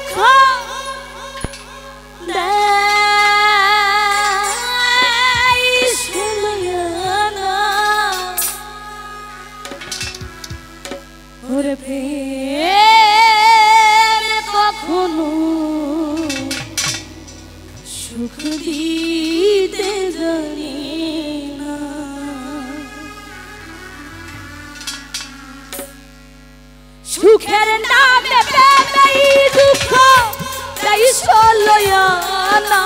দুঃখ ওরে প্রেম কখনো সুখ দিতে জানি না। সুখের নামে প্রেমেই দুঃখ তাই সলয়ানা।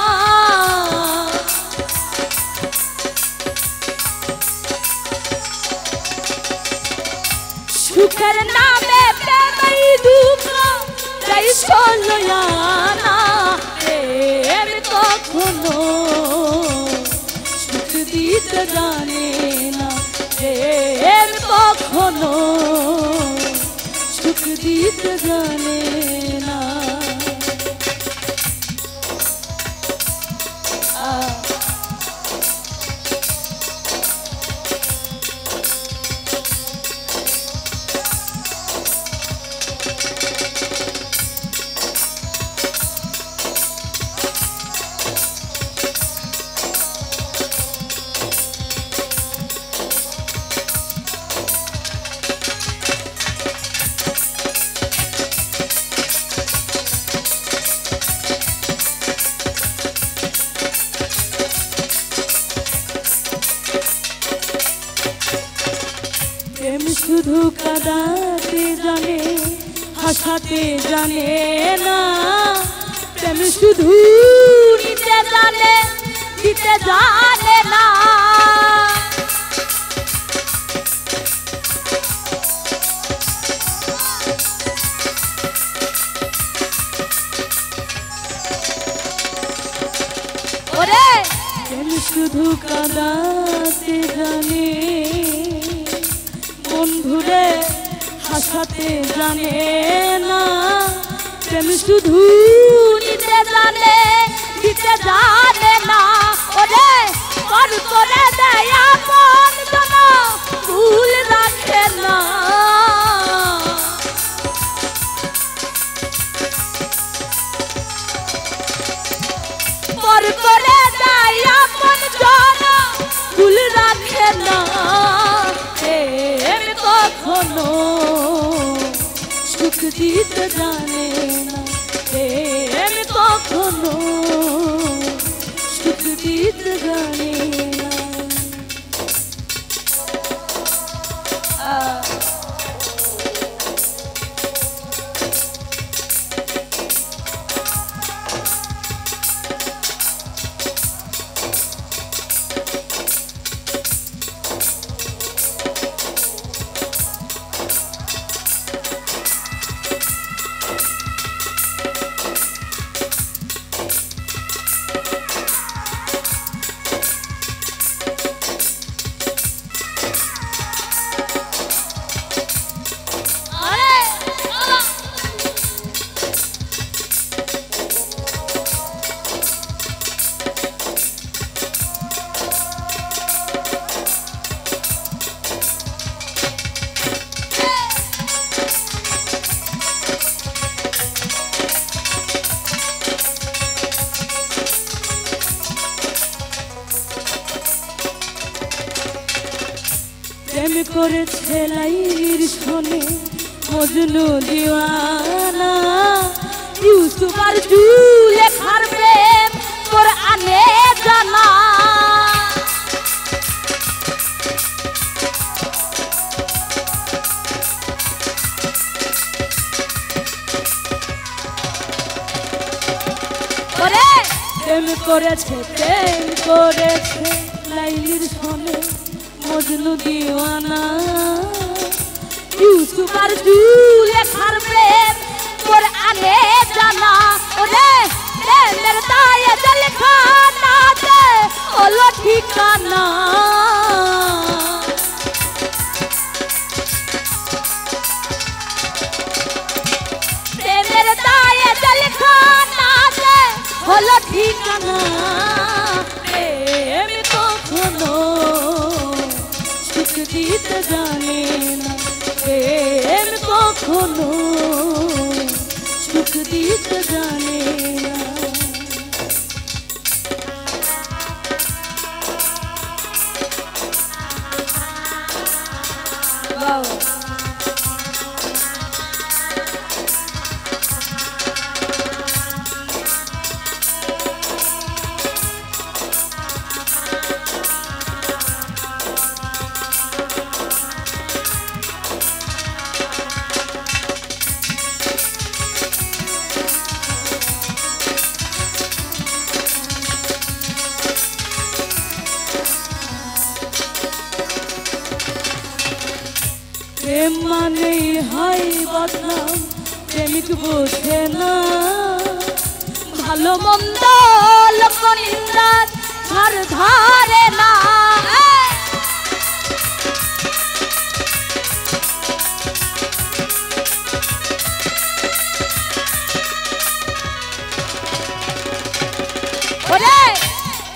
সুখের নামে প্রেমেই দুঃখ তাই সলয়ানা। প্রেম কখনো সুখ দিতে জানে না। প্রেম কখনো সুখ দিতে জানে না। প্রেম শুধু কাঁদাতে জানে হাসাতে জানে না। প্রেম শুধু নিতে জানে দিতে জানে না। ওরে প্রেম শুধু কাঁদাতে জানে বন্ধুরে হাসাতে জানে না। প্রেম শুধু নিতে জানে দিতে জানে না। ওরে কর করে দেয় আপন জন ভুল রাখে না। কর করে দেয় আপন জন ভুল রাখে না। কখনো সুখ দিতে জানে না। প্রেম কখনো সুখ দিতে জানে না। প্রেম করেছে লাইলির শোনে মজনু দিওয়ানা। ইউসুফ আর জুলেখার প্রেম কোরআনে জানা। ওরে প্রেম করেছে লাইলির শোনে মজনু দিওয়ানা। ইউসুফ আর জুলেখার প্রেম কোরআনে জানা। ওরে প্রেমের দায়ে জেলখানাতে হলো ঠিকানা। প্রেমের দায়ে জেলখানাতে হলো ঠিকানা। প্রেম কখনো সুখ দিতে জানে না। প্রেম কখনো সুখ দিতে জানে না। প্রেম মানেই হয় বদনাম, প্রেমিক বোঝে না ভালো মন্দ লোক নিন্দার ধার ধারে না।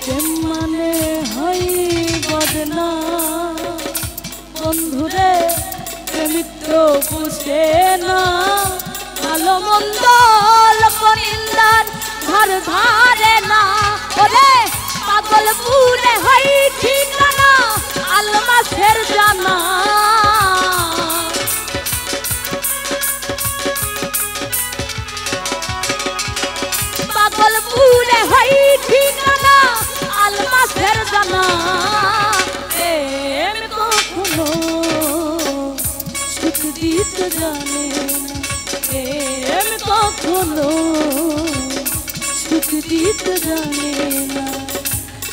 প্রেম মানে হয় বদনাম বন্ধুরে, প্রেমিক তো বুঝে না ভালো মন্দ লোক নিন্দার ধার ধারে না। ওরে পাগল পুরে হয় ঠিকানা আলমাসের জানা। পাগল পুরে হয় ঠিকানা আলমাসের জানা। প্রেম কখনো সুখ দিতে জানে না, প্রেম কখনো সুখ দিতে জানে না।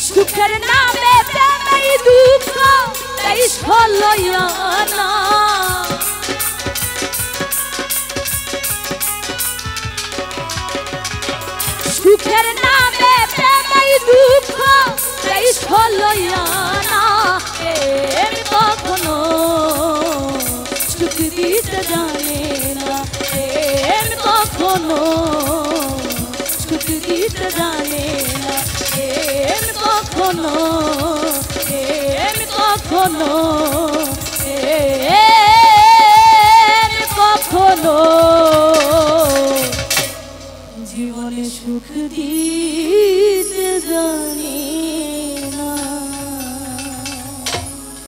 সুখের নামে প্রেমেই দুঃখ এই সলয়ানা। সুখের নামে প্রেমেই দুঃখ এই সলয়ানা। প্রেম কখনো সুখ দিতে জানে না, প্রেম কখনো সুখ দিতে জানে না। প্রেম কখনো, প্রেম কখনো, প্রেম কখনো জীবনে সুখ দিয়ে